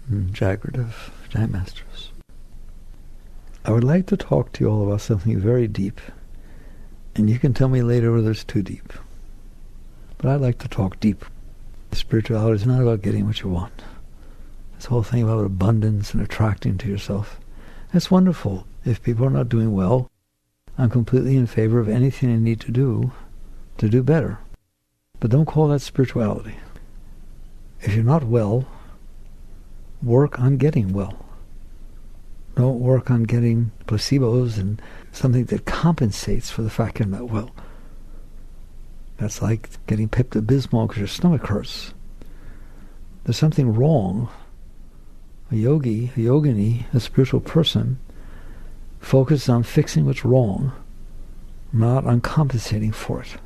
and Jaggard of Giant Masters. I would like to talk to you all about something very deep, and you can tell me later whether it's too deep. But I'd like to talk deep. Spirituality is not about getting what you want. This whole thing about abundance and attracting to yourself, that's wonderful. If people are not doing well, I'm completely in favor of anything they need to do better. But don't call that spirituality. If you're not well, work on getting well. Don't work on getting placebos and something that compensates for the fact you're not well. That's like getting Pepto-Bismol because your stomach hurts. There's something wrong. A yogi, a yogini, a spiritual person, focuses on fixing what's wrong, not on compensating for it.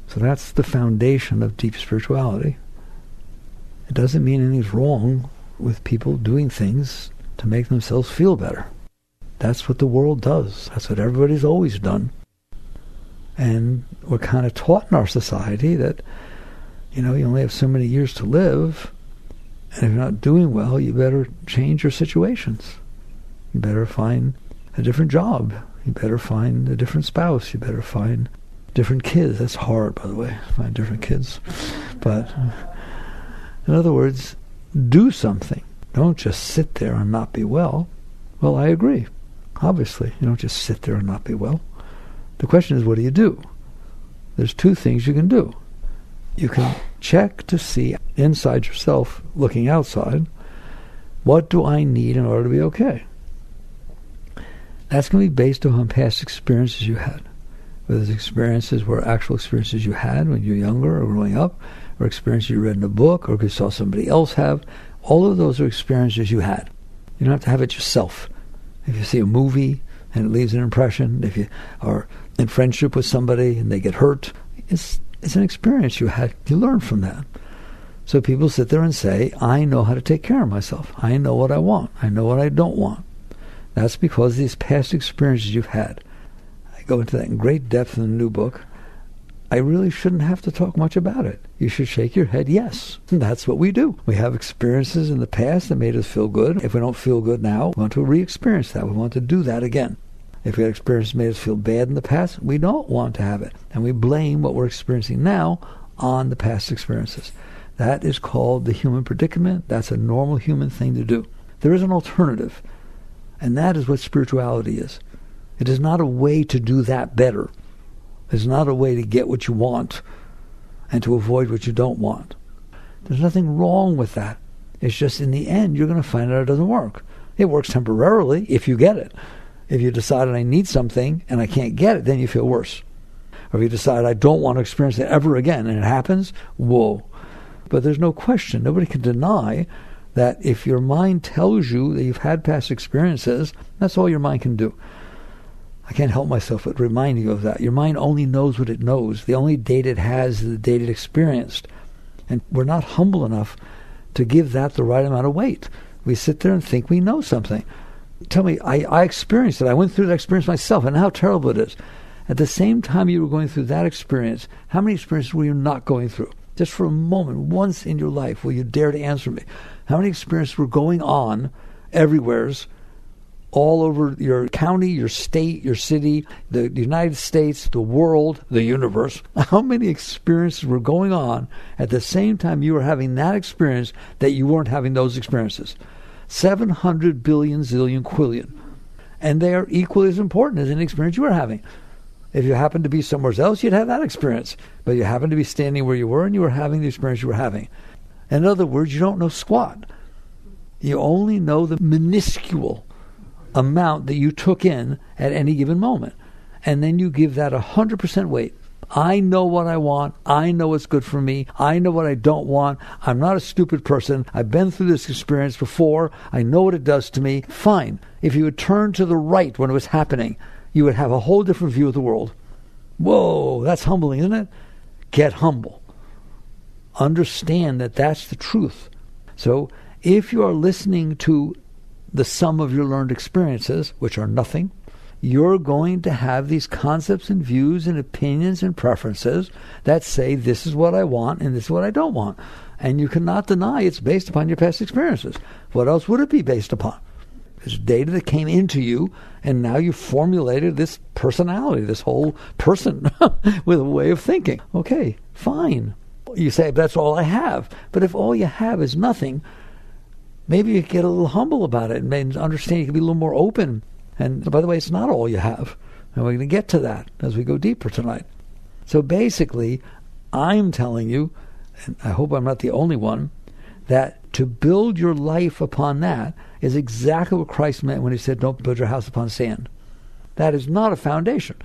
So that's the foundation of deep spirituality. It doesn't mean anything's wrong with people doing things to make themselves feel better. That's what the world does. That's what everybody's always done. And we're kind of taught in our society that, you only have so many years to live, and if you're not doing well, you better change your situations. You better find a different job. You better find a different spouse. You better find different kids. That's hard, by the way, find different kids. But in other words, do something. Don't just sit there and not be well. Well, I agree. Obviously, you don't just sit there and not be well. The question is, what do you do? There's two things you can do. You can check to see inside yourself, looking outside, what do I need in order to be okay? That's going to be based upon past experiences you had. Whether those experiences were actual experiences you had when you were younger or growing up, or experiences you read in a book, or you saw somebody else have. All of those are experiences you had. You don't have to have it yourself. If you see a movie and it leaves an impression, if you are in friendship with somebody and they get hurt, it's an experience you had. You learn from that. So people sit there and say, I know how to take care of myself. I know what I want. I know what I don't want. That's because of these past experiences you've had. I go into that in great depth in the new book. I really shouldn't have to talk much about it. You should shake your head, yes. And that's what we do. We have experiences in the past that made us feel good. If we don't feel good now, we want to re-experience that. We want to do that again. If we had experiences that made us feel bad in the past, we don't want to have it. And we blame what we're experiencing now on the past experiences. That is called the human predicament. That's a normal human thing to do. There is an alternative. And that is what spirituality is. It is not a way to do that better. It's not a way to get what you want and to avoid what you don't want. There's nothing wrong with that. It's just in the end, you're going to find out it doesn't work. It works temporarily if you get it. If you decide I need something and I can't get it, then you feel worse. Or if you decide I don't want to experience it ever again and it happens, whoa. But there's no question, nobody can deny that if your mind tells you that you've had past experiences, that's all your mind can do. I can't help myself but remind you of that. Your mind only knows what it knows. The only data it has is the data it experienced. And we're not humble enough to give that the right amount of weight. We sit there and think we know something. Tell me, I experienced it. I went through that experience myself, and how terrible it is. At the same time you were going through that experience, how many experiences were you not going through? Just for a moment, once in your life, will you dare to answer me? How many experiences were going on everywheres, all over your county, your state, your city, the United States, the world, the universe? How many experiences were going on at the same time you were having that experience that you weren't having those experiences? 700 billion zillion quillion. And they are equally as important as any experience you were having. If you happened to be somewhere else, you'd have that experience. But you happened to be standing where you were and you were having the experience you were having. In other words, you don't know squat. You only know the minuscule amount that you took in at any given moment. And then you give that 100% weight. I know what I want. I know what's good for me. I know what I don't want. I'm not a stupid person. I've been through this experience before. I know what it does to me. Fine. If you would turn to the right when it was happening, you would have a whole different view of the world. Whoa, that's humbling, isn't it? Get humble. Understand that that's the truth. So if you are listening to the sum of your learned experiences, which are nothing, you're going to have these concepts and views and opinions and preferences that say this is what I want and this is what I don't want. And you cannot deny it's based upon your past experiences. What else would it be based upon? It's data that came into you, and now you formulated this personality, this whole person with a way of thinking. Okay, fine. You say, that's all I have. But if all you have is nothing, maybe you get a little humble about it and understand you can be a little more open. And by the way, it's not all you have. And we're going to get to that as we go deeper tonight. So basically, I'm telling you, and I hope I'm not the only one, that to build your life upon that is exactly what Christ meant when he said, don't build your house upon sand. That is not a foundation.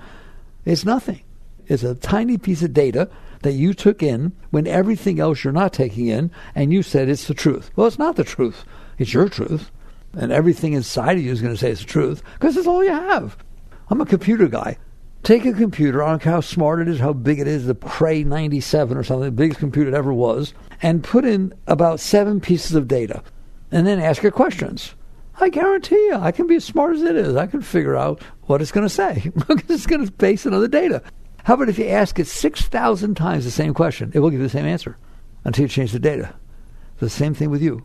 It's nothing. It's a tiny piece of data that you took in when everything else you're not taking in, and you said it's the truth. Well, it's not the truth. It's your truth. And everything inside of you is going to say it's the truth, because it's all you have. I'm a computer guy. Take a computer, I don't care how smart it is, how big it is, the Cray 97 or something, the biggest computer it ever was, and put in about 7 pieces of data, and then ask it questions. I guarantee you, I can be as smart as it is. I can figure out what it's going to say. It's going to base it on the data. How about if you ask it 6,000 times the same question? It will give you the same answer until you change the data. The same thing with you.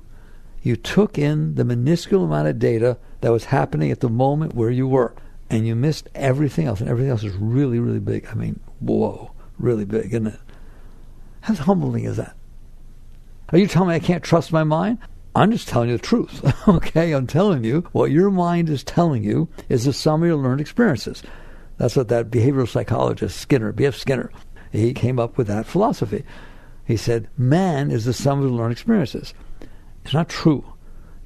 You took in the minuscule amount of data that was happening at the moment where you were, and you missed everything else, and everything else is really, really big. I mean, whoa, really big, isn't it? How humbling is that? Are you telling me I can't trust my mind? I'm just telling you the truth, okay? I'm telling you what your mind is telling you is the sum of your learned experiences. That's what that behavioral psychologist, Skinner, B.F. Skinner, he came up with that philosophy. He said, man is the sum of his learned experiences. It's not true.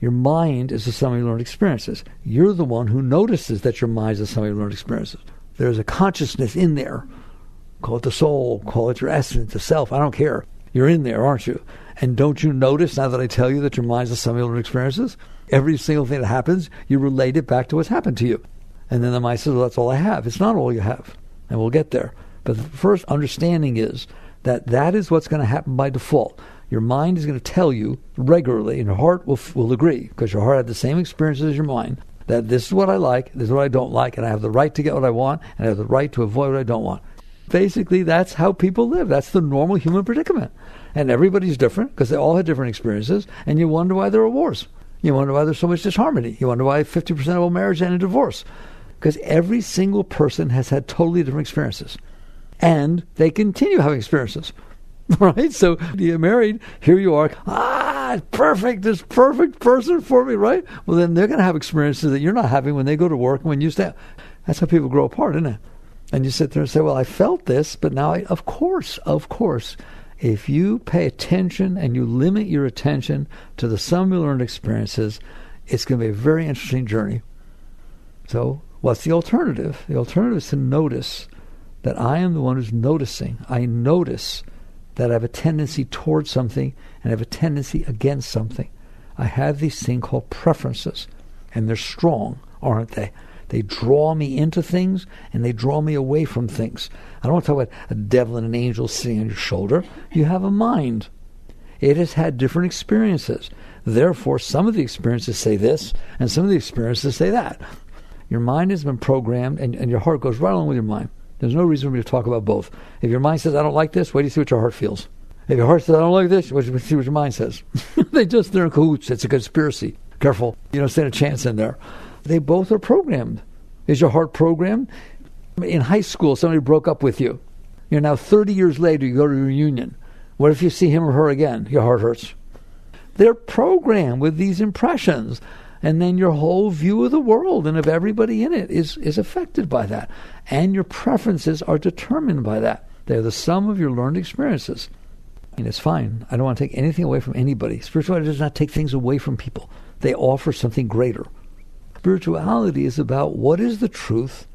Your mind is the sum of your learned experiences. You're the one who notices that your mind is the sum of your learned experiences. There's a consciousness in there. Call it the soul, call it your essence, the self, I don't care. You're in there, aren't you? And don't you notice, now that I tell you that your mind is the sum of your learned experiences, every single thing that happens, you relate it back to what's happened to you. And then the mind says, well, that's all I have. It's not all you have. And we'll get there. But the first understanding is that that is what's going to happen by default. Your mind is going to tell you regularly, and your heart will agree, because your heart had the same experiences as your mind, that this is what I like, this is what I don't like, and I have the right to get what I want, and I have the right to avoid what I don't want. Basically, that's how people live. That's the normal human predicament. And everybody's different, because they all had different experiences, and you wonder why there are wars. You wonder why there's so much disharmony. You wonder why 50% of all marriage end in divorce. Because every single person has had totally different experiences. And they continue having experiences. Right? So you're married, here you are, perfect, this perfect person for me, right? Well, then they're going to have experiences that you're not having when they go to work and when you stay. That's how people grow apart, isn't it? And you sit there and say, well, I felt this, but now of course, if you pay attention and you limit your attention to the sum of your learned experiences, it's going to be a very interesting journey. So what's the alternative? The alternative is to notice that I am the one who's noticing. I notice that I have a tendency towards something and I have a tendency against something. I have these things called preferences, and they're strong, aren't they? They draw me into things and they draw me away from things. I don't want to talk about a devil and an angel sitting on your shoulder. You have a mind. It has had different experiences. Therefore, some of the experiences say this and some of the experiences say that. Your mind has been programmed, and your heart goes right along with your mind. There's no reason for me to talk about both. If your mind says, I don't like this, wait to see what your heart feels. If your heart says, I don't like this, wait to see what your mind says. They're in cahoots. It's a conspiracy. Careful. You don't stand a chance in there. They both are programmed. Is your heart programmed? In high school, somebody broke up with you. You're now 30 years later, you go to a reunion. What if you see him or her again? Your heart hurts. They're programmed with these impressions. And then your whole view of the world and of everybody in it is affected by that. And your preferences are determined by that. They're the sum of your learned experiences. And it's fine. I don't want to take anything away from anybody. Spirituality does not take things away from people. They offer something greater. Spirituality is about what is the truth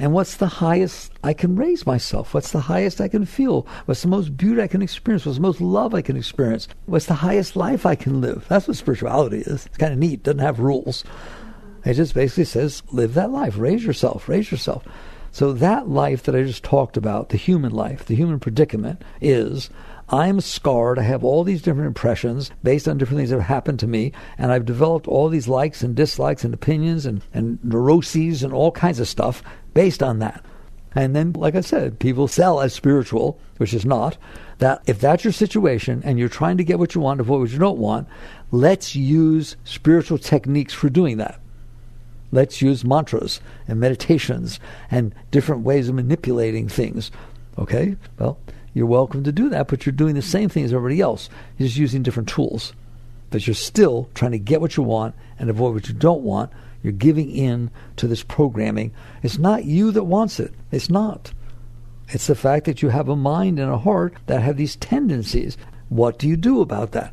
and what's the highest I can raise myself. What's the highest I can feel? What's the most beauty I can experience? What's the most love I can experience? What's the highest life I can live? That's what spirituality is. It's kind of neat. It doesn't have rules. It just basically says, live that life. Raise yourself. Raise yourself. So that life that I just talked about, the human life, the human predicament, is I'm scarred. I have all these different impressions based on different things that have happened to me, and I've developed all these likes and dislikes and opinions and neuroses and all kinds of stuff based on that. And then, like I said, people sell as spiritual, which is not, that if that's your situation and you're trying to get what you want, avoid what you don't want, let's use spiritual techniques for doing that. Let's use mantras and meditations and different ways of manipulating things. Okay? Well, you're welcome to do that, but you're doing the same thing as everybody else. You're just using different tools. But you're still trying to get what you want and avoid what you don't want. You're giving in to this programming. It's not you that wants it. It's not. It's the fact that you have a mind and a heart that have these tendencies. What do you do about that?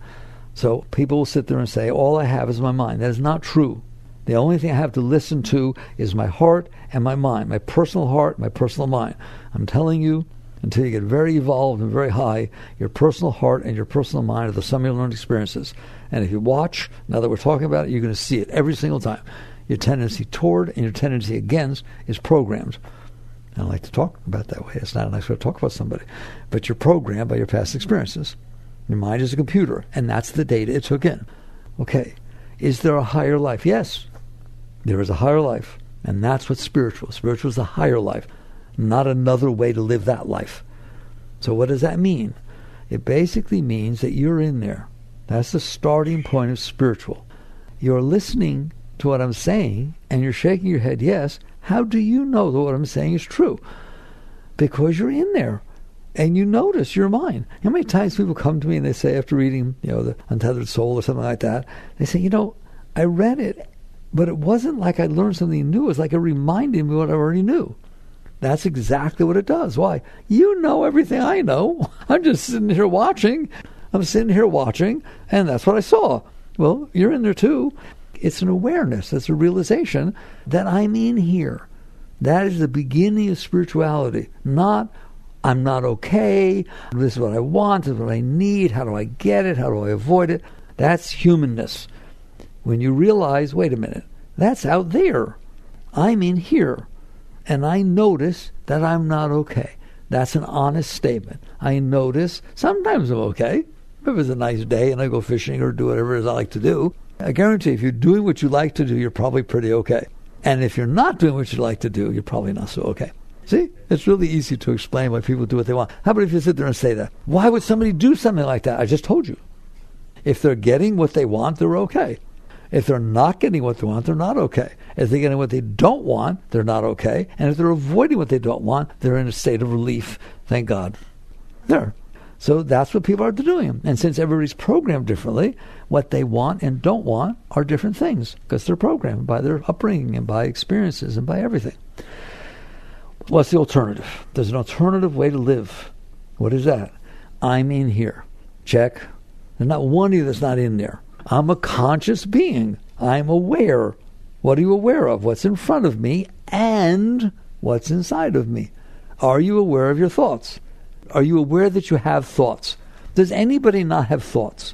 So people will sit there and say, all I have is my mind. That is not true. The only thing I have to listen to is my heart and my mind, my personal heart, my personal mind. I'm telling you, until you get very evolved and very high, your personal heart and your personal mind are the sum of your learned experiences. And if you watch, now that we're talking about it, you're going to see it every single time. Your tendency toward and your tendency against is programmed. I don't like to talk about it that way. It's not a nice way to talk about somebody. But you're programmed by your past experiences. Your mind is a computer, and that's the data it took in. Okay, is there a higher life? Yes, there is a higher life, and that's what's spiritual. Spiritual is the higher life, not another way to live that life. So what does that mean? It basically means that you're in there. That's the starting point of spiritual. You're listening to what I'm saying, and you're shaking your head yes. How do you know that what I'm saying is true? Because you're in there, and you notice your mind. How many times people come to me and they say, after reading, The Untethered Soul or something like that, they say, I read it, but it wasn't like I learned something new. It was like it reminded me what I already knew. That's exactly what it does. Why? You know everything I know. I'm just sitting here watching. And that's what I saw. Well, you're in there too. It's an awareness. It's a realization that I'm in here. That is the beginning of spirituality. Not, I'm not okay. This is what I want. This is what I need. How do I get it? How do I avoid it? That's humanness. When you realize, wait a minute, that's out there. I'm in here. And I notice that I'm not okay. That's an honest statement. I notice sometimes I'm okay. If it's a nice day and I go fishing or do whatever it is I like to do, I guarantee if you're doing what you like to do, you're probably pretty okay. And if you're not doing what you like to do, you're probably not so okay. See? It's really easy to explain why people do what they want. How about if you sit there and say that? Why would somebody do something like that? I just told you. If they're getting what they want, they're okay. If they're not getting what they want, they're not okay. If they're getting what they don't want, they're not okay. And if they're avoiding what they don't want, they're in a state of relief. Thank God. There. So that's what people are doing. And since everybody's programmed differently, what they want and don't want are different things because they're programmed by their upbringing and by experiences and by everything. What's the alternative? There's an alternative way to live. What is that? I'm in here. Check. There's not one of you that's not in there. I'm a conscious being. I'm aware. What are you aware of? What's in front of me and what's inside of me? Are you aware of your thoughts? Are you aware that you have thoughts? Does anybody not have thoughts?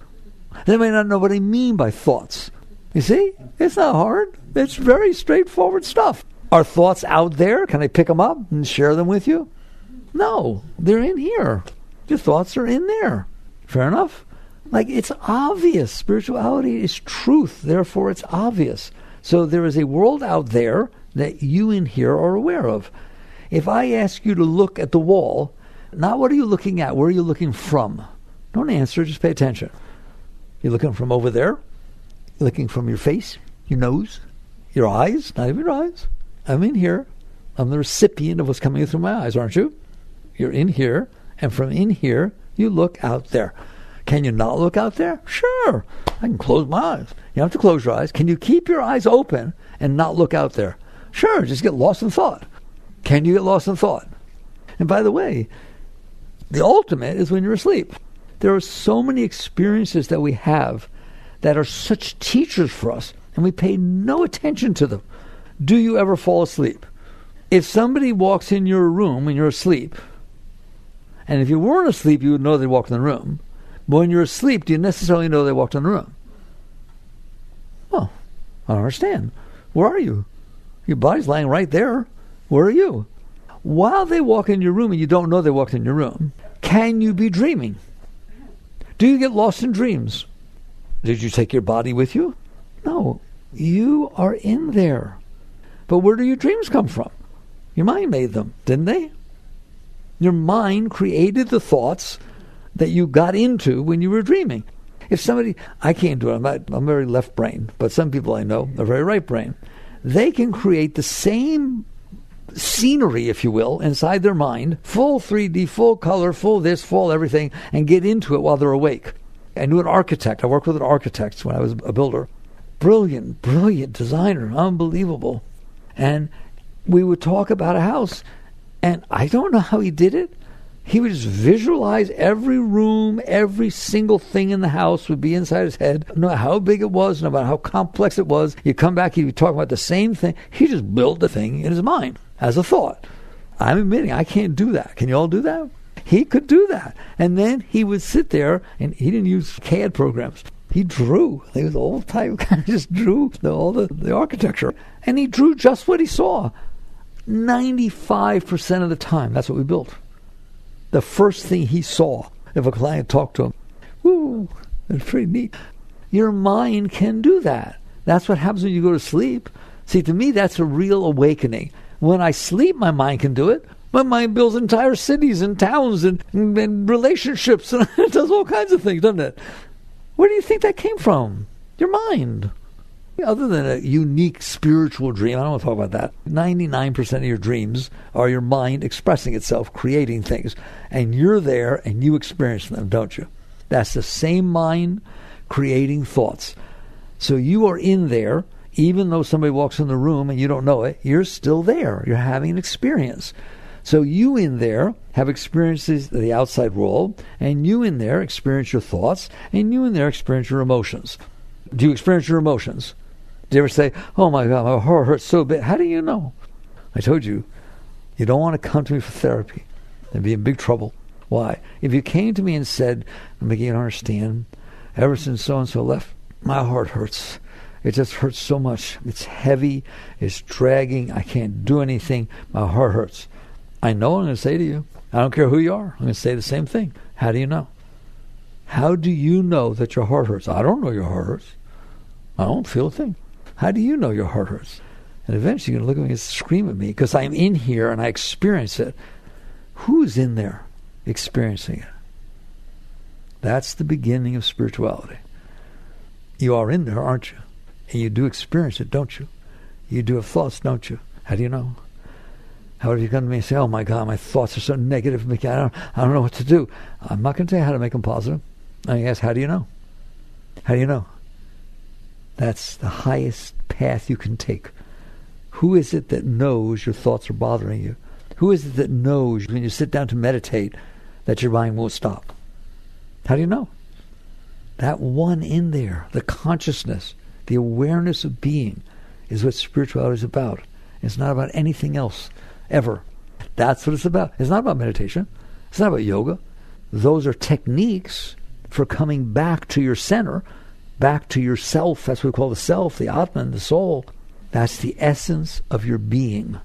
They may not know what I mean by thoughts. You see? It's not hard. It's very straightforward stuff. Are thoughts out there? Can I pick them up and share them with you? No. They're in here. Your thoughts are in there. Fair enough? Like, it's obvious. Spirituality is truth. Therefore, it's obvious. So there is a world out there that you in here are aware of. If I ask you to look at the wall, not what are you looking at, where are you looking from? Don't answer, just pay attention. You're looking from over there? You're looking from your face, your nose, your eyes, not even your eyes. I'm in here. I'm the recipient of what's coming through my eyes, aren't you? You're in here, and from in here, you look out there. Can you not look out there? Sure. I can close my eyes. You don't have to close your eyes. Can you keep your eyes open and not look out there? Sure. Just get lost in thought. Can you get lost in thought? And by the way, the ultimate is when you're asleep. There are so many experiences that we have that are such teachers for us, and we pay no attention to them. Do you ever fall asleep? If somebody walks in your room when you're asleep, and if you weren't asleep, you would know they walked in the room. But when you're asleep, do you necessarily know they walked in the room? Well, I don't understand. Where are you? Your body's lying right there. Where are you? While they walk in your room and you don't know they walked in your room, can you be dreaming? Do you get lost in dreams? Did you take your body with you? No. You are in there. But where do your dreams come from? Your mind made them, didn't they? Your mind created the thoughts that you got into when you were dreaming. If somebody, I can't do it, I'm very left brain, but some people I know are very right brain. They can create the same scenery, if you will, inside their mind, full 3D, full color, full this, full everything, and get into it while they're awake. I knew an architect. I worked with an architect when I was a builder. Brilliant, brilliant designer, unbelievable. And we would talk about a house, and I don't know how he did it. He would just visualize every room, every single thing in the house would be inside his head. No matter how big it was, no matter how complex it was, you come back, he'd be talking about the same thing. He just built the thing in his mind as a thought. I'm admitting I can't do that. Can you all do that? He could do that. And then he would sit there, and he didn't use CAD programs. He drew. He was old type, kind of just drew all the architecture. And he drew just what he saw. 95% of the time, that's what we built. The first thing he saw, if a client talked to him, woo, it's pretty neat. Your mind can do that. That's what happens when you go to sleep. See, to me, that's a real awakening. When I sleep, my mind can do it. My mind builds entire cities and towns and relationships, and it does all kinds of things, doesn't it? Where do you think that came from? Your mind. Other than a unique spiritual dream, I don't want to talk about that. 99% of your dreams are your mind expressing itself, creating things. And you're there and you experience them, don't you? That's the same mind creating thoughts. So you are in there, even though somebody walks in the room and you don't know it, you're still there. You're having an experience. So you in there have experiences of the outside world, and you in there experience your thoughts, and you in there experience your emotions. Do you experience your emotions? Do you ever say, oh my God, my heart hurts so bad? How do you know? I told you, you don't want to come to me for therapy and be in big trouble. Why? If you came to me and said, Mickey, you don't understand, ever since so-and-so left, my heart hurts. It just hurts so much. It's heavy. It's dragging. I can't do anything. My heart hurts. I know what I'm going to say to you. I don't care who you are. I'm going to say the same thing. How do you know? How do you know that your heart hurts? I don't know your heart hurts. I don't feel a thing. How do you know your heart hurts? And eventually you're going to look at me and scream at me because I'm in here and I experience it. Who's in there experiencing it? That's the beginning of spirituality. You are in there, aren't you? And you do experience it, don't you? You do have thoughts, don't you? How do you know? How do you come to me and say, oh my God, my thoughts are so negative, Mickey, I don't know what to do. I'm not going to tell you how to make them positive. I ask, how do you know? How do you know? That's the highest path you can take. Who is it that knows your thoughts are bothering you? Who is it that knows when you sit down to meditate that your mind won't stop? How do you know? That one in there, the consciousness, the awareness of being, is what spirituality is about. It's not about anything else, ever. That's what it's about. It's not about meditation. It's not about yoga. Those are techniques for coming back to your center, back to yourself. That's what we call the self, the Atman, the soul. That's the essence of your being.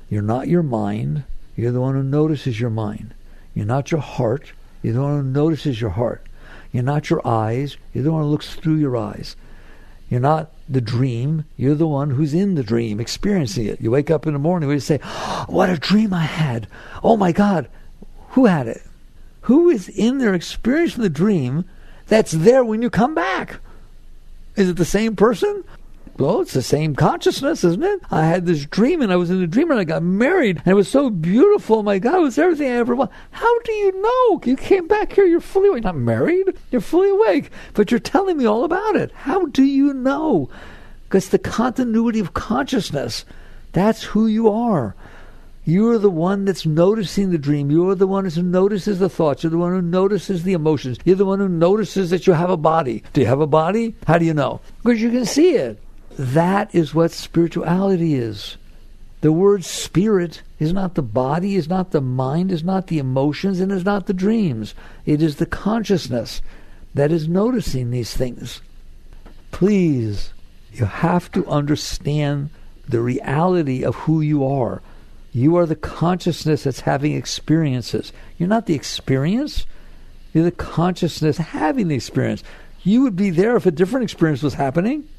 You're not your mind. You're the one who notices your mind. You're not your heart. You're the one who notices your heart. You're not your eyes. You're the one who looks through your eyes. You're not the dream. You're the one who's in the dream, experiencing it. You wake up in the morning and you say, oh, what a dream I had. Oh my God. Who had it? Who is in there experiencing the dream that's there when you come back? Is it the same person? Well, it's the same consciousness, isn't it? I had this dream, and I was in the dream, and I got married, and it was so beautiful. My God, it was everything I ever wanted. How do you know? You came back here, you're fully awake. Not married, you're fully awake, but you're telling me all about it. How do you know? Because the continuity of consciousness, that's who you are. You're the one that's noticing the dream. You're the one who notices the thoughts. You're the one who notices the emotions. You're the one who notices that you have a body. Do you have a body? How do you know? Because you can see it. That is what spirituality is. The word spirit is not the body, is not the mind, is not the emotions, and is not the dreams. It is the consciousness that is noticing these things. Please, you have to understand the reality of who you are. You are the consciousness that's having experiences. You're not the experience. You're the consciousness having the experience. You would be there if a different experience was happening.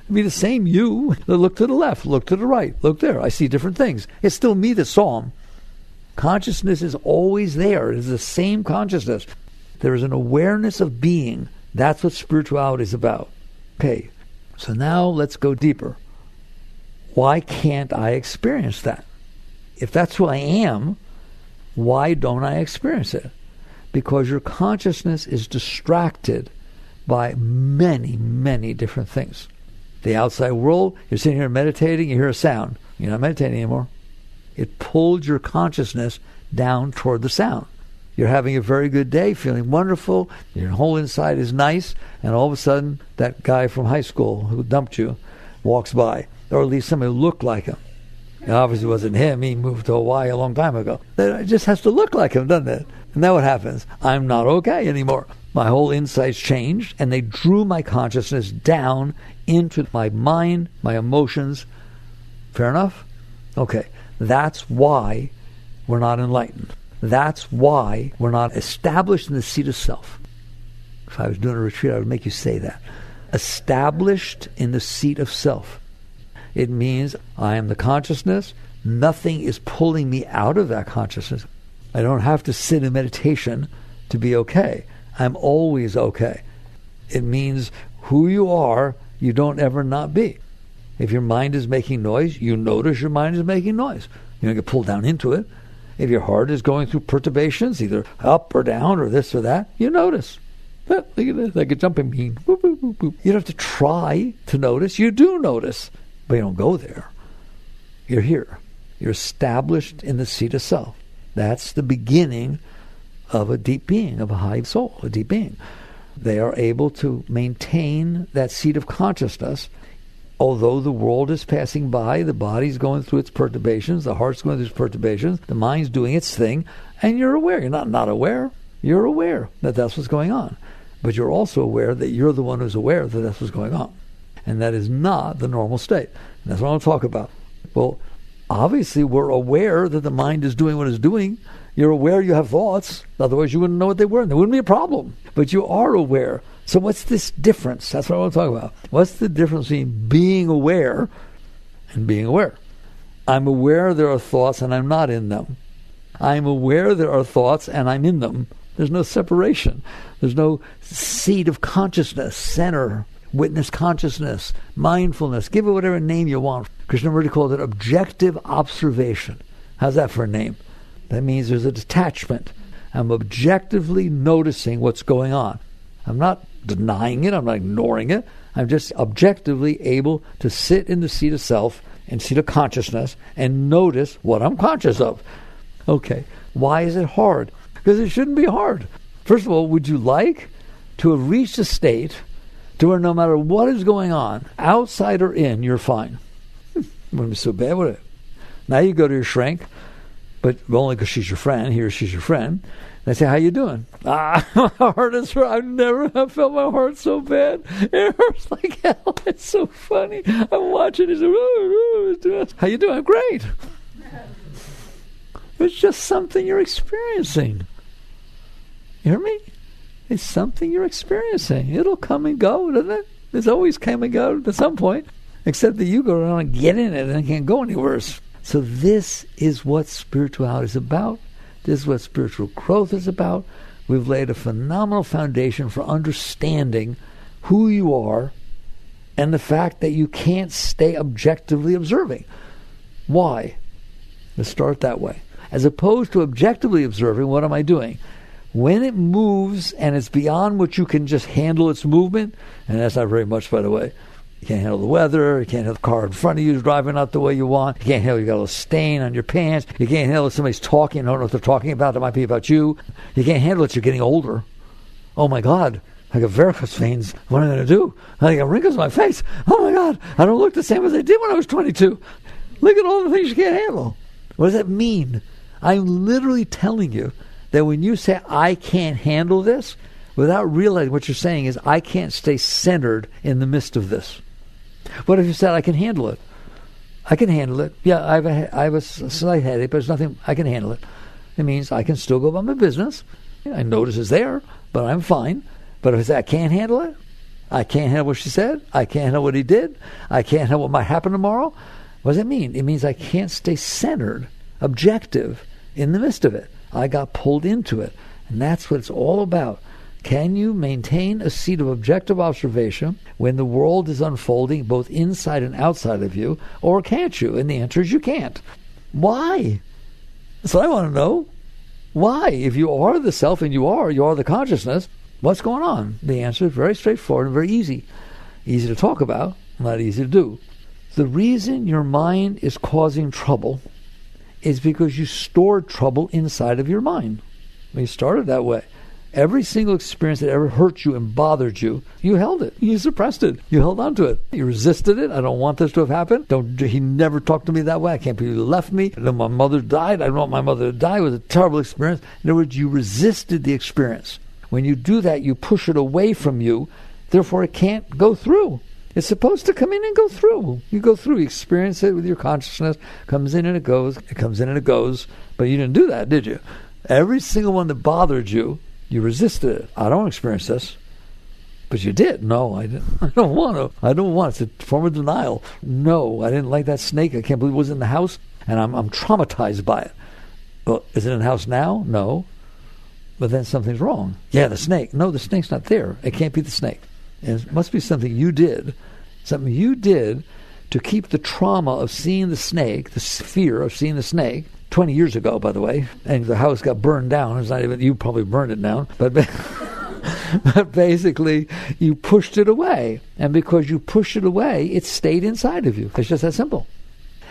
It'd be the same you. Look to the left, look to the right, look there. I see different things. It's still me that saw them. Consciousness is always there. It is the same consciousness. There is an awareness of being. That's what spirituality is about. Okay, so now let's go deeper. Why can't I experience that? If that's who I am, why don't I experience it? Because your consciousness is distracted by many, many different things. The outside world, you're sitting here meditating, you hear a sound. You're not meditating anymore. It pulled your consciousness down toward the sound. You're having a very good day, feeling wonderful, your whole inside is nice, and all of a sudden, that guy from high school who dumped you walks by, or at least somebody who looked like him. It obviously wasn't him. He moved to Hawaii a long time ago. It just has to look like him, doesn't it? And then what happens? I'm not okay anymore. My whole insights changed, and they drew my consciousness down into my mind, my emotions. Fair enough? Okay. That's why we're not enlightened. That's why we're not established in the seat of self. If I was doing a retreat, I would make you say that. Established in the seat of self. It means I am the consciousness. Nothing is pulling me out of that consciousness. I don't have to sit in meditation to be okay. I'm always okay. It means who you are, you don't ever not be. If your mind is making noise, you notice your mind is making noise. You don't get pulled down into it. If your heart is going through perturbations, either up or down or this or that, you notice. Look at this, like a jumping bean. Boop, boop, boop, boop. You don't have to try to notice. You do notice, but you don't go there. You're here. You're established in the seat of self. That's the beginning of a deep being, of a high soul, a deep being. They are able to maintain that seat of consciousness. Although the world is passing by, the body's going through its perturbations, the heart's going through its perturbations, the mind's doing its thing, and you're aware. You're not aware. You're aware that that's what's going on. But you're also aware that you're the one who's aware that that's what's going on. And that is not the normal state. And that's what I want to talk about. Well, obviously we're aware that the mind is doing what it's doing. You're aware you have thoughts. Otherwise you wouldn't know what they were, and there wouldn't be a problem. But you are aware. So what's this difference? That's what I want to talk about. What's the difference between being aware and being aware? I'm aware there are thoughts and I'm not in them. I'm aware there are thoughts and I'm in them. There's no separation. There's no seat of consciousness, center, witness consciousness, mindfulness. Give it whatever name you want. Krishnamurti called it objective observation. How's that for a name? That means there's a detachment. I'm objectively noticing what's going on. I'm not denying it. I'm not ignoring it. I'm just objectively able to sit in the seat of self and seat of consciousness and notice what I'm conscious of. Okay, why is it hard? Because it shouldn't be hard. First of all, would you like to have reached a state to where no matter what is going on, outside or in, you're fine? It wouldn't be so bad, would it? Now you go to your shrink, but only because she's your friend, he or she's your friend. And I say, how you doing? My heart is hurt. I've never felt my heart so bad. It hurts like hell. It's so funny. I'm watching it. How you doing? I'm great. It's just something you're experiencing. You hear me? It's something you're experiencing. It'll come and go, doesn't it? It's always come and go at some point. Except that you go around and get in it and can't go anywhere. So this is what spirituality is about. This is what spiritual growth is about. We've laid a phenomenal foundation for understanding who you are and the fact that you can't stay objectively observing. Why? Let's start that way. As opposed to objectively observing, what am I doing? When it moves and it's beyond what you can just handle its movement, and that's not very much, by the way. You can't handle the weather. You can't handle the car in front of you driving out the way you want. You can't handle you got a little stain on your pants. You can't handle if somebody's talking. You don't know what they're talking about. It might be about you. You can't handle it. You're getting older. Oh, my God. I got varicose veins. What am I going to do? I got wrinkles on my face. Oh, my God. I don't look the same as I did when I was 22. Look at all the things you can't handle. What does that mean? I'm literally telling you that when you say, I can't handle this, without realizing what you're saying is, I can't stay centered in the midst of this. What if you said, I can handle it? I can handle it. Yeah, I have a slight headache, but it's nothing. I can handle it. It means I can still go about my business. I notice it's there, but I'm fine. But if I say I can't handle it, I can't handle what she said. I can't handle what he did. I can't handle what might happen tomorrow. What does that mean? It means I can't stay centered, objective, in the midst of it. I got pulled into it. And that's what it's all about. Can you maintain a seat of objective observation when the world is unfolding both inside and outside of you, or can't you? And the answer is you can't. Why? That's what I want to know. Why? If you are the self, and you are the consciousness, what's going on? The answer is very straightforward and very easy. Easy to talk about, not easy to do. The reason your mind is causing trouble is because you stored trouble inside of your mind. You started that way. Every single experience that ever hurt you and bothered you, you held it. You suppressed it. You held on to it. You resisted it. I don't want this to have happened. He never talked to me that way. I can't believe he left me. My mother died. I don't want my mother to die. It was a terrible experience. In other words, you resisted the experience. When you do that, you push it away from you. Therefore, it can't go through. It's supposed to come in and go through. You go through. You experience it with your consciousness. Comes in and it goes. It comes in and it goes. But you didn't do that, did you? Every single one that bothered you, you resisted it. I don't experience this. But you did. No, I didn't. I don't want to. I don't want it. It's a form of denial. No, I didn't like that snake. I can't believe it was in the house. And I'm traumatized by it. Well, is it in the house now? No. But then something's wrong. Yeah, the snake. No, the snake's not there. It can't be the snake. It must be something you did. Something you did to keep the trauma of seeing the snake, the fear of seeing the snake, 20 years ago, by the way, and the house got burned down. It's not even, you probably burned it down, but basically you pushed it away. And because you pushed it away, it stayed inside of you. It's just that simple.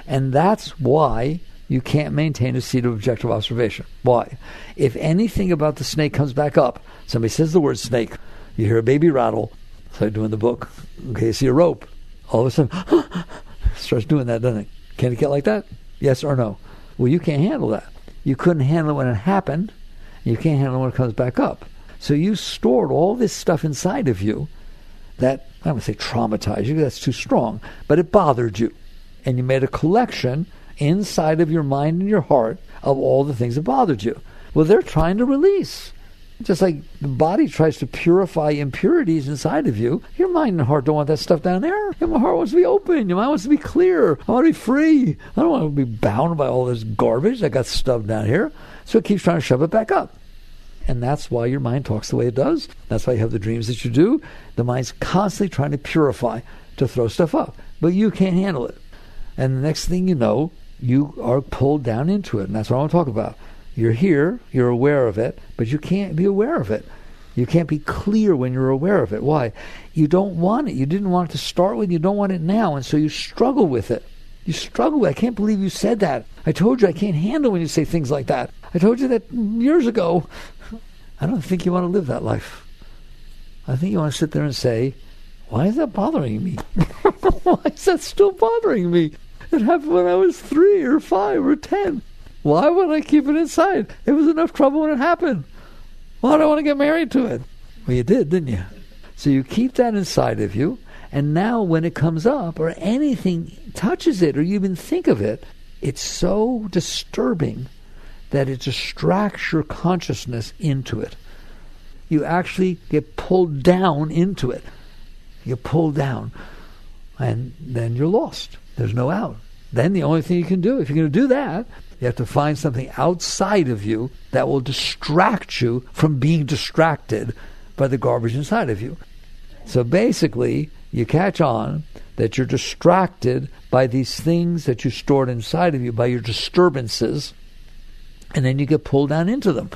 And that's why you can't maintain a seat of objective observation. Why? If anything about the snake comes back up, somebody says the word snake, you hear a baby rattle, so I do in the book, okay, you see a rope, all of a sudden, starts doing that, doesn't it? Can it get like that? Yes or no? Well, you can't handle that. You couldn't handle it when it happened. You can't handle it when it comes back up. So you stored all this stuff inside of you that, I don't want to say traumatized you, that's too strong, but it bothered you. And you made a collection inside of your mind and your heart of all the things that bothered you. Well, they're trying to release. Just like the body tries to purify impurities inside of you, your mind and heart don't want that stuff down there. Your heart wants to be open. Your mind wants to be clear. I want to be free. I don't want to be bound by all this garbage that got stuffed down here. So it keeps trying to shove it back up. And that's why your mind talks the way it does. That's why you have the dreams that you do. The mind's constantly trying to purify, to throw stuff up. But you can't handle it. And the next thing you know, you are pulled down into it. And that's what I want to talk about. You're here, you're aware of it, but you can't be aware of it. You can't be clear when you're aware of it. Why? You don't want it. You didn't want it to start with. You don't want it now. And so you struggle with it. You struggle with it. I can't believe you said that. I told you I can't handle when you say things like that. I told you that years ago. I don't think you want to live that life. I think you want to sit there and say, why is that bothering me? Why is that still bothering me? It happened when I was 3 or 5 or 10. Why would I keep it inside? It was enough trouble when it happened. Why do I want to get married to it? Well, you did, didn't you? So you keep that inside of you, and now when it comes up or anything touches it or you even think of it, it's so disturbing that it distracts your consciousness into it. You actually get pulled down into it. You pull down, and then you're lost. There's no out. Then the only thing you can do, if you're going to do that, you have to find something outside of you that will distract you from being distracted by the garbage inside of you. So basically, you catch on that you're distracted by these things that you stored inside of you, by your disturbances, and then you get pulled down into them.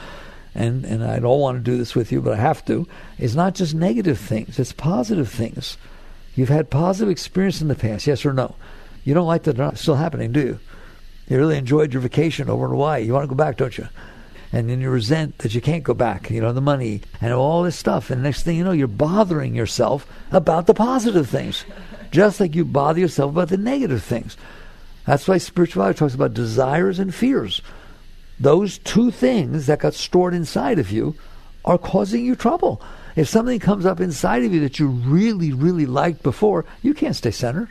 And I don't want to do this with you, but I have to. It's not just negative things, it's positive things. You've had positive experience in the past, yes or no? You don't like that it's still happening, do you? You really enjoyed your vacation over in Hawaii. You want to go back, don't you? And then you resent that you can't go back, the money and all this stuff. And next thing you know, you're bothering yourself about the positive things, just like you bother yourself about the negative things. That's why spirituality talks about desires and fears. Those two things that got stored inside of you are causing you trouble. If something comes up inside of you that you really, really liked before, you can't stay centered.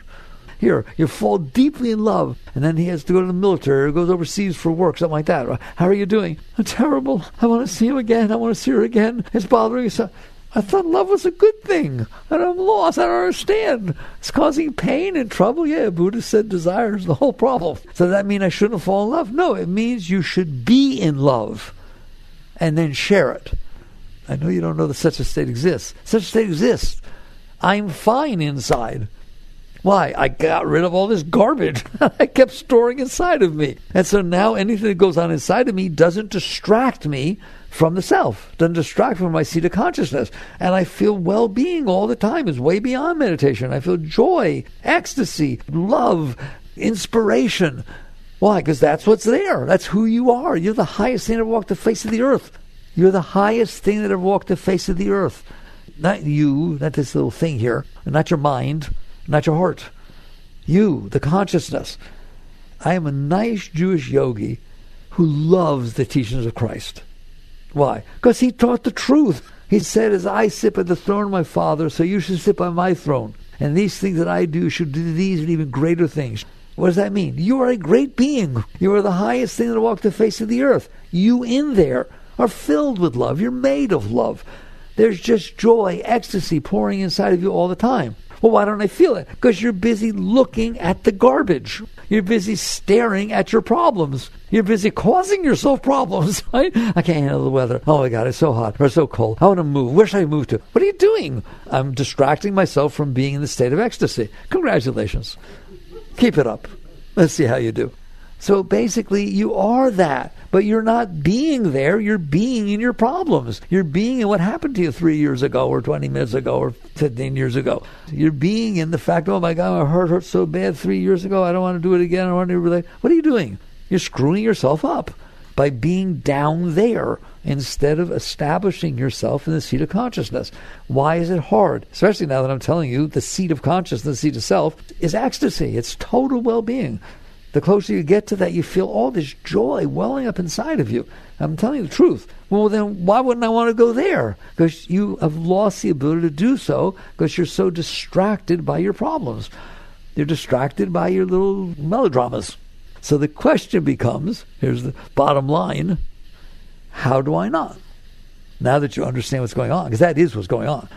Here, you fall deeply in love, and then he has to go to the military or goes overseas for work, something like that. How are you doing? I'm terrible. I want to see him again. I want to see her again. It's bothering you. I thought love was a good thing. And I'm lost. I don't understand. It's causing pain and trouble. Yeah, Buddha said desire is the whole problem. So does that mean I shouldn't fall in love? No, it means you should be in love and then share it. I know you don't know that such a state exists. Such a state exists. I'm fine inside. Why? I got rid of all this garbage I kept storing inside of me. And so now anything that goes on inside of me doesn't distract me from the self, doesn't distract from my seat of consciousness. And I feel well-being all the time. It's way beyond meditation. I feel joy, ecstasy, love, inspiration. Why? Because that's what's there. That's who you are. You're the highest thing that ever walked the face of the earth. You're the highest thing that ever walked the face of the earth. Not you, not this little thing here, not your mind, not your heart. You, the consciousness. I am a nice Jewish yogi who loves the teachings of Christ. Why? Because he taught the truth. He said, as I sit by the throne of my Father, so you should sit by my throne. And these things that I do should do these and even greater things. What does that mean? You are a great being. You are the highest thing that walked the face of the earth. You in there are filled with love. You're made of love. There's just joy, ecstasy pouring inside of you all the time. Well, why don't I feel it? Because you're busy looking at the garbage. You're busy staring at your problems. You're busy causing yourself problems. Right? I can't handle the weather. Oh my God, it's so hot or so cold. I want to move. Where should I move to? What are you doing? I'm distracting myself from being in the state of ecstasy. Congratulations. Keep it up. Let's see how you do. So basically, you are that, but you're not being there. You're being in your problems. You're being in what happened to you 3 years ago or 20 minutes ago or 15 years ago. You're being in the fact, oh my God, my heart hurt so bad 3 years ago. I don't want to do it again. I don't want to relate. What are you doing? You're screwing yourself up by being down there instead of establishing yourself in the seat of consciousness. Why is it hard? Especially now that I'm telling you the seat of consciousness, the seat of self, is ecstasy. It's total well-being. The closer you get to that, you feel all this joy welling up inside of you. I'm telling you the truth. Well, then why wouldn't I want to go there? Because you have lost the ability to do so because you're so distracted by your problems. You're distracted by your little melodramas. So the question becomes, here's the bottom line, how do I not? Now that you understand what's going on, because that is what's going on.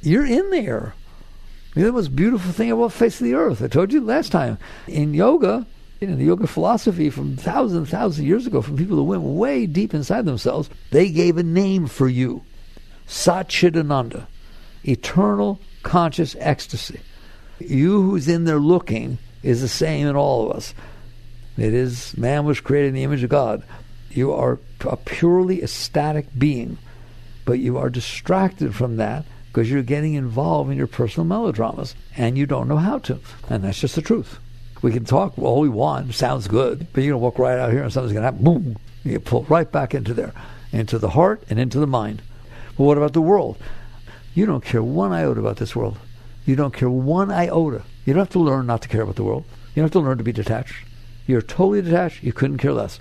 You're in there. You're the most beautiful thing about the face of the earth. I told you last time. In yoga, in the yoga philosophy from thousands of years ago, from people who went way deep inside themselves, they gave a name for you. Satchidananda. Eternal conscious ecstasy. You who's in there looking is the same in all of us. It is, man was created in the image of God. You are a purely ecstatic being, but you are distracted from that because you're getting involved in your personal melodramas, and you don't know how to. And that's just the truth. We can talk all we want, sounds good, but you're going to walk right out here and something's going to happen, boom, you get pulled right back into there, into the heart and into the mind. Well, what about the world? You don't care one iota about this world. You don't care one iota. You don't have to learn not to care about the world. You don't have to learn to be detached. You're totally detached. You couldn't care less.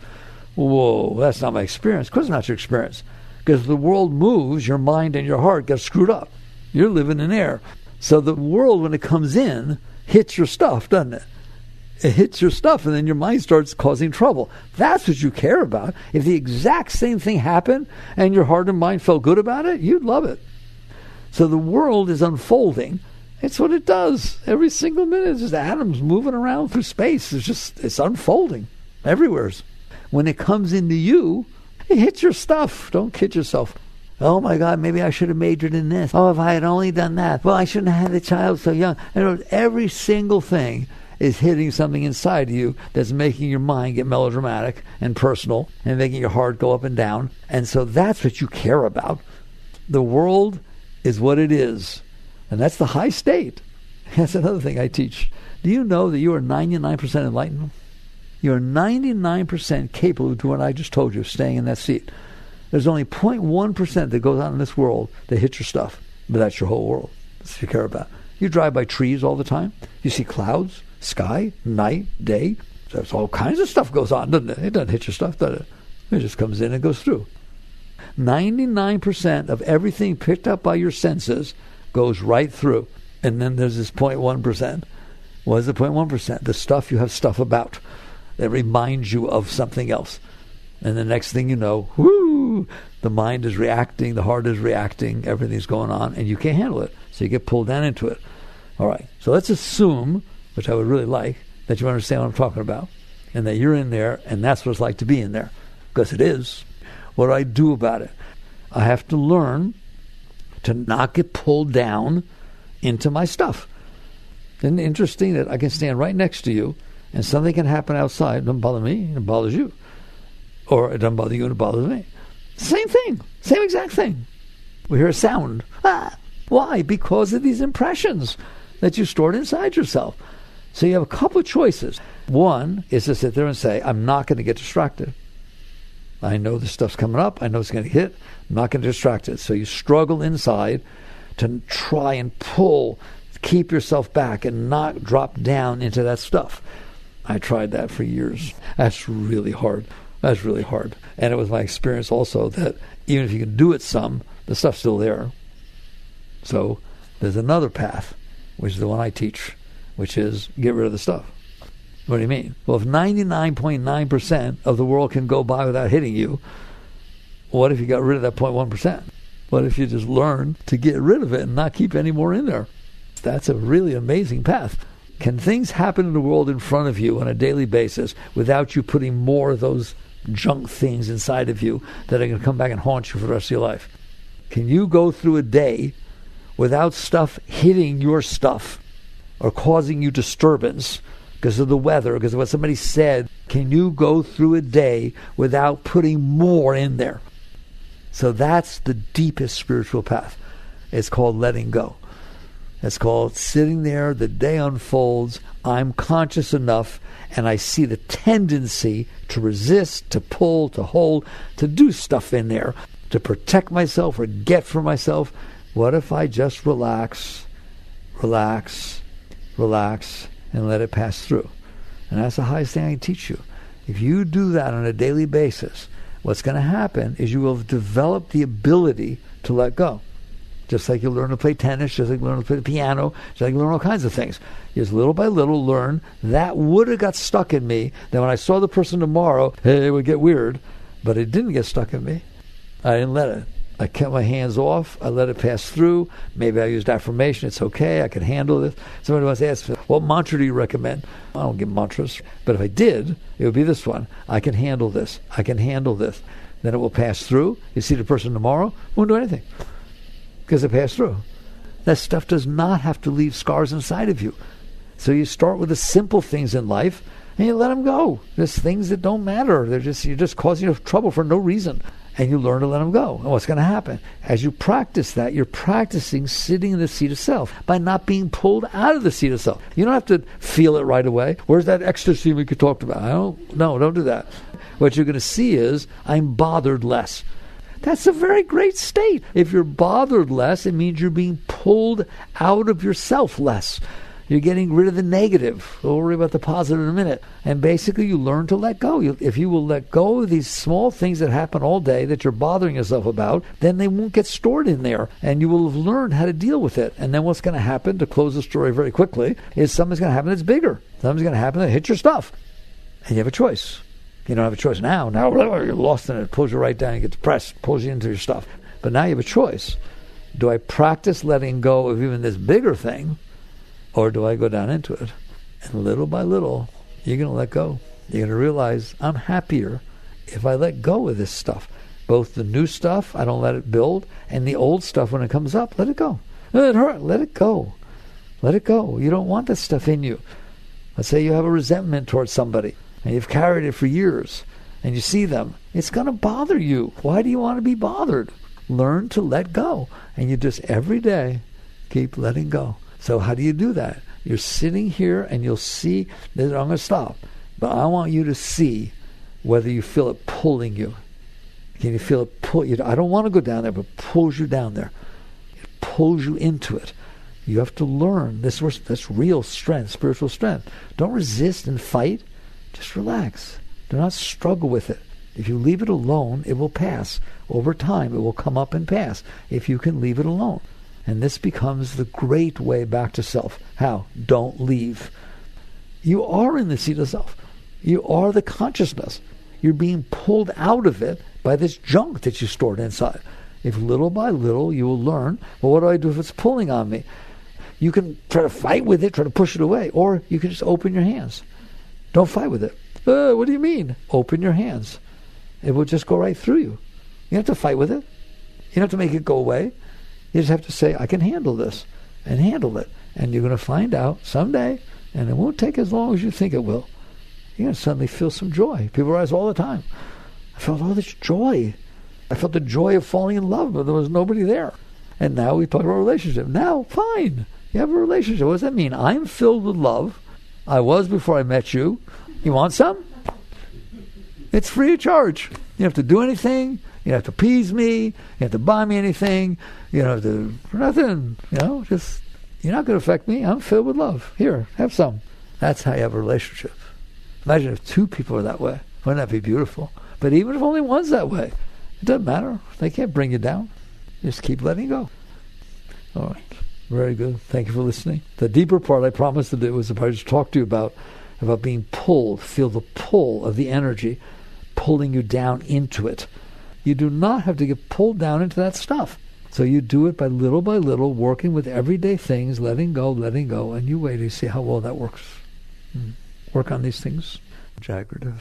Whoa, that's not my experience. Of course it's not your experience. Because if the world moves, your mind and your heart get screwed up. You're living in air. So the world, when it comes in, hits your stuff, doesn't it? It hits your stuff, and then your mind starts causing trouble. That's what you care about. If the exact same thing happened and your heart and mind felt good about it, you'd love it. So the world is unfolding. It's what it does. Every single minute, it's just atoms moving around through space. It's unfolding everywhere. When it comes into you, it hits your stuff. Don't kid yourself. Oh my God, maybe I should have majored in this. Oh, if I had only done that. Well, I shouldn't have had the child so young. Every single thing is hitting something inside of you that's making your mind get melodramatic and personal and making your heart go up and down. And so that's what you care about. The world is what it is. And that's the high state. That's another thing I teach. Do you know that you are 99% enlightened? You are 99% capable of doing what I just told you, staying in that seat. There's only 0.1% that goes on in this world that hits your stuff. But that's your whole world. That's what you care about. You drive by trees all the time. You see clouds, sky, night, day. There's all kinds of stuff goes on, doesn't it? It doesn't hit your stuff, does it? It just comes in and goes through. 99% of everything picked up by your senses goes right through. And then there's this 0.1%. What is the 0.1%? The stuff you have stuff about that reminds you of something else. And the next thing you know, whoo, ooh, the mind is reacting, the heart is reacting, everything's going on, and you can't handle it. So you get pulled down into it. All right, so let's assume, which I would really like, that you understand what I'm talking about, and that you're in there, and that's what it's like to be in there, because it is. What do I do about it? I have to learn to not get pulled down into my stuff. Isn't it interesting that I can stand right next to you, and something can happen outside, it doesn't bother me, it bothers you. Or it doesn't bother you and it bothers me. Same thing. Same exact thing. We hear a sound. Why? Because of these impressions that you stored inside yourself. So you have a couple of choices. One is to sit there and say, I'm not going to get distracted. I know this stuff's coming up. I know it's going to hit. I'm not going to get distracted. So you struggle inside to try and keep yourself back and not drop down into that stuff. I tried that for years. That's really hard. That's really hard. And it was my experience also that even if you can do it some, the stuff's still there. So there's another path, which is the one I teach, which is get rid of the stuff. What do you mean? Well, if 99.9% of the world can go by without hitting you, what if you got rid of that 0.1%? What if you just learn to get rid of it and not keep any more in there? That's a really amazing path. Can things happen in the world in front of you on a daily basis without you putting more of those junk things inside of you that are going to come back and haunt you for the rest of your life? Can you go through a day without stuff hitting your stuff or causing you disturbance because of the weather, because of what somebody said? Can you go through a day without putting more in there? So that's the deepest spiritual path. It's called letting go. It's called sitting there, the day unfolds, I'm conscious enough, and I see the tendency to resist, to pull, to hold, to do stuff in there, to protect myself or get for myself. What if I just relax, relax, relax, and let it pass through? And that's the highest thing I can teach you. If you do that on a daily basis, what's going to happen is you will have developed the ability to let go. Just like you learn to play tennis, just like you learn to play the piano, just like you learn all kinds of things. You just little by little learn. That would have got stuck in me. Then when I saw the person tomorrow, it would get weird. But it didn't get stuck in me. I didn't let it. I kept my hands off. I let it pass through. Maybe I used affirmation. It's okay. I can handle this. Somebody once asked me, what mantra do you recommend? I don't give mantras. But if I did, it would be this one. I can handle this. I can handle this. Then it will pass through. You see the person tomorrow, won't do anything. Because it passed through. That stuff does not have to leave scars inside of you. So you start with the simple things in life and you let them go. There's things that don't matter. You're just causing you trouble for no reason. And you learn to let them go. And what's going to happen? As you practice that, you're practicing sitting in the seat of self by not being pulled out of the seat of self. You don't have to feel it right away. Where's that ecstasy we could talk about? Don't do that. What you're going to see is, I'm bothered less. That's a very great state. If you're bothered less, it means you're being pulled out of yourself less. You're getting rid of the negative. We'll worry about the positive in a minute. And basically, you learn to let go. If you will let go of these small things that happen all day that you're bothering yourself about, then they won't get stored in there. And you will have learned how to deal with it. And then what's going to happen, to close the story very quickly, is something's going to happen that's bigger. Something's going to happen that hits your stuff. And you have a choice. You don't have a choice now. Now you're lost in it. It pulls you right down. You get depressed. Pulls you into your stuff. But now you have a choice. Do I practice letting go of even this bigger thing, or do I go down into it? And little by little, you're going to let go. You're going to realize I'm happier if I let go of this stuff. Both the new stuff, I don't let it build, and the old stuff, when it comes up, let it go. It hurt. Let it go. Let it go. You don't want that stuff in you. Let's say you have a resentment towards somebody, and you've carried it for years, and you see them. It's going to bother you. Why do you want to be bothered? Learn to let go. And you just every day keep letting go. So how do you do that? You're sitting here and you'll see that I'm going to stop. But I want you to see whether you feel it pulling you. Can you feel it pull you? I don't want to go down there, but it pulls you down there. It pulls you into it. You have to learn. That's real strength, spiritual strength. Don't resist and fight. Just relax. Do not struggle with it. If you leave it alone, it will pass. Over time, it will come up and pass if you can leave it alone. And this becomes the great way back to self. How? Don't leave. You are in the seat of self. You are the consciousness. You're being pulled out of it by this junk that you stored inside. If little by little you will learn, well, what do I do if it's pulling on me? You can try to fight with it, try to push it away, or you can just open your hands. Don't fight with it. What do you mean? Open your hands. It will just go right through you. You don't have to fight with it. You don't have to make it go away. You just have to say, I can handle this, and handle it. And you're going to find out someday, and it won't take as long as you think it will. You're going to suddenly feel some joy. People rise all the time. I felt all this joy. I felt the joy of falling in love, but there was nobody there. And now we talk about a relationship. Now, fine. You have a relationship. What does that mean? I'm filled with love. I was before I met you. You want some? It's free of charge. You don't have to do anything. You don't have to appease me. You don't have to buy me anything. You don't have to, nothing. Just, you're not going to affect me. I'm filled with love. Here, have some. That's how you have a relationship. Imagine if two people are that way. Wouldn't that be beautiful? But even if only one's that way, it doesn't matter. They can't bring you down. Just keep letting go. All right. Very good. Thank you for listening. The deeper part I promised to do was the part I just talked to you about being pulled. Feel the pull of the energy pulling you down into it. You do not have to get pulled down into that stuff. So you do it by little, working with everyday things, letting go, and you wait to see how well that works. Work on these things. Jagrative.